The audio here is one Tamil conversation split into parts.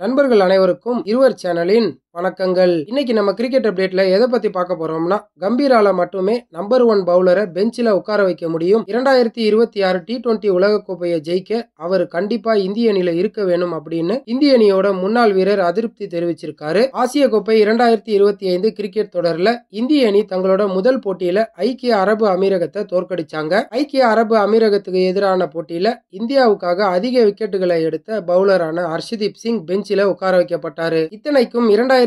நண்பர்கள் அனைவருக்கும் இருவர் சேனலின் வணக்கங்கள். இன்னைக்கு நம்ம கிரிக்கெட் அப்டேட்ல எதை பத்தி பார்க்க போறோம்னா, கம்பீரால மட்டுமே நம்பர் 1 பவுலரை பெஞ்சில உட்கார வைக்க முடியும். 2026 T20 உலகக்கோப்பையை ஜெயிக்க அவர் கண்டிப்பா இந்திய அணியில இருக்க வேணும் அப்படின்னு இந்திய அணியோட முன்னாள் வீரர் அதிருப்தி தெரிவிச்சிருக்காரு. ஆசிய கோப்பை 2025 கிரிக்கெட் தொடர்ல இந்திய அணி தங்களோட முதல் போட்டியில ஐக்கிய அரபு அமீரகத்தை தோற்கடிச்சாங்க. ஐக்கிய அரபு அமீரகத்துக்கு எதிரான போட்டியில இந்தியாவுக்காக அதிக விக்கெட்டுகளை எடுத்த பவுலரான ஹர்ஷதீப் சிங் பெஞ்சில உட்கார வைக்கப்பட்டாரு. இத்தனைக்கும் 2024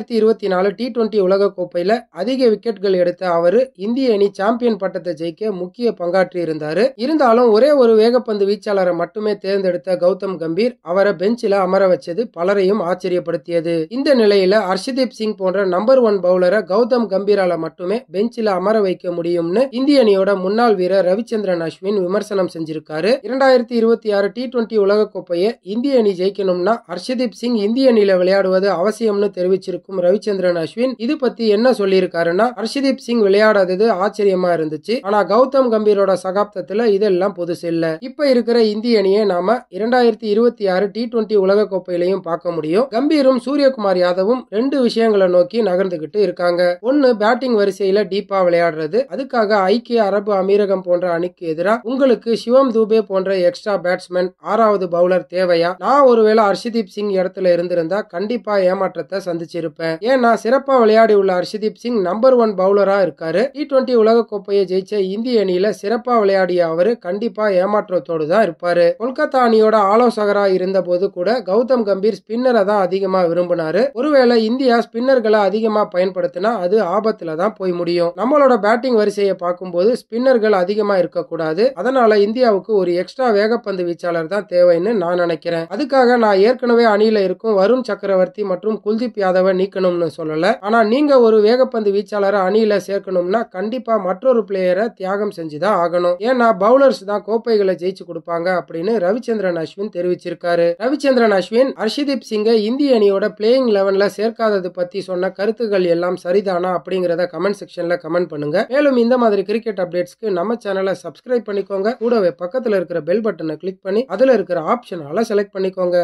T20 உலகக்கோப்பையில அதிக விக்கெட்கள் எடுத்த அவரு இந்திய அணி சாம்பியன் பட்டத்தை ஜெயிக்க முக்கிய பங்காற்றி இருந்தாரு. இருந்தாலும் ஒரே ஒரு வேகப்பந்து வீச்சாளரை மட்டுமே தேர்ந்தெடுத்த கௌதம் கம்பீர் அவரை பெஞ்சில அமர வச்சது பலரையும் ஆச்சரியப்படுத்தியது. இந்த நிலையில ஹர்ஷதீப் சிங் போன்ற நம்பர் 1 பவுலரை கௌதம் கம்பீரால மட்டுமே பெஞ்சில அமர வைக்க முடியும்னு இந்திய அணியோட முன்னாள் வீரர் ரவிச்சந்திரன் அஸ்வின் விமர்சனம் செஞ்சிருக்காரு. 2026 T20 உலகக்கோப்பையை இந்திய அணி ஜெயிக்கணும்னா ஹர்ஷதீப் சிங் இந்திய அணியில விளையாடுவது அவசியம்னு தெரிவிச்சிருக்கும் ரவிச்சந்திரன் அஸ்வின் இது பத்தி என்ன சொல்லியிருக்காருன்னா, ஹர்ஷதீப் சிங் விளையாடாதது ஆச்சரியமா இருந்துச்சு. ஆனா கௌதம் கம்பீரோட சகாப்தத்துல இதெல்லாம் புதுசு இல்ல. இப்ப இருக்கிற இந்திய அணியை நாம 2026 T20 உலகக்கோப்பையிலையும் பார்க்க முடியும். கம்பீரும் சூரியகுமார் யாதவும் 2 விஷயங்களை நோக்கி நகர்ந்துகிட்டு இருக்காங்க. ஒன்னு, பேட்டிங் வரிசையில டீப்பா விளையாடுறது. அதுக்காக ஐக்கிய அரபு அமீரகம் போன்ற அணிக்கு எதிராக உங்களுக்கு சிவம் தூபே போன்ற எக்ஸ்ட்ரா பேட்ஸ்மேன் 6வது பவுலர் தேவையா? நான் ஒருவேளை ஹர்ஷதீப் சிங் இடத்துல இருந்திருந்தா கண்டிப்பா ஏமாற்றத்தை சந்திச்சிருப்பேன். ஏன்னா சிறப்பா விளையாடி உள்ள ஹர்ஷதீப் சிங் நம்பர் 1 பவுலரா இருக்காரு. T20 உலகக்கோப்பையை ஜெயிச்ச இந்திய அணியில சிறப்பா விளையாடிய அவரு கண்டிப்பா ஏமாற்றத்தோடு தான் இருப்பாரு. கொல்கத்தா அணியோட ஆலோசகரா இருந்த போது கூட கௌதம் கம்பீர் ஸ்பின்னரை தான் அதிகமா விரும்பினாரு. ஒருவேளை இந்தியா ஸ்பின்னர்களை அதிகமா பயன்படுத்தினா அது ஆபத்துல தான் போய் முடியும். நம்மளோட பேட்டிங் வரிசையை பார்க்கும்போது ஸ்பின்னர்கள் அதிகமா இருக்கக்கூடாது. அதனால இந்தியாவுக்கு ஒரு எக்ஸ்ட்ரா வேகப்பந்து வீச்சாளர் தான் தேவைன்னு நான் நினைக்கிறேன். அதுக்காக நான் ஏற்கனவே அணியில இருக்கும் வருண் சக்கரவர்த்தி மற்றும் குல்தீப் யாதவை நீக்கணும்னு சொல்லல. ஆனா நீங்க ஒரு வேகப்பந்து வீச்சாளரை அணியில சேர்க்கணும்னா கண்டிப்பா மற்றொரு பிளேயரை தியாகம் செஞ்சுதான் ஆகணும். ஏன்னா பவுலர்ஸ் தான் கோப்பைகளை ஜெயிச்சு கொடுப்பாங்க அப்படின்னு ரவிச்சந்திரன் அஸ்வின் தெரிவிச்சிருக்காரு. ரவிச்சந்திரன் அஸ்வின் ஹர்ஷதீப் சிங்கை இந்திய அணியோட பிளேயிங் 11ல சேர்க்காதது பத்தி சொன்ன கருத்துக்கள் எல்லாம் சரிதானா அப்படிங்கறத கமெண்ட் செக்ஷன்ல கமெண்ட் பண்ணுங்க. மேலும் இந்த மாதிரி கிரிக்கெட் அப்டேட்ஸ்க்கு நம்ம சேனலை சப்ஸ்கிரைப் பண்ணிக்கோங்க. கூடவே பக்கத்துல இருக்கிற பெல் பட்டனை கிளிக் பண்ணி அதுல இருக்கிற ஆப்ஷனால செலக்ட் பண்ணிக்கோங்க.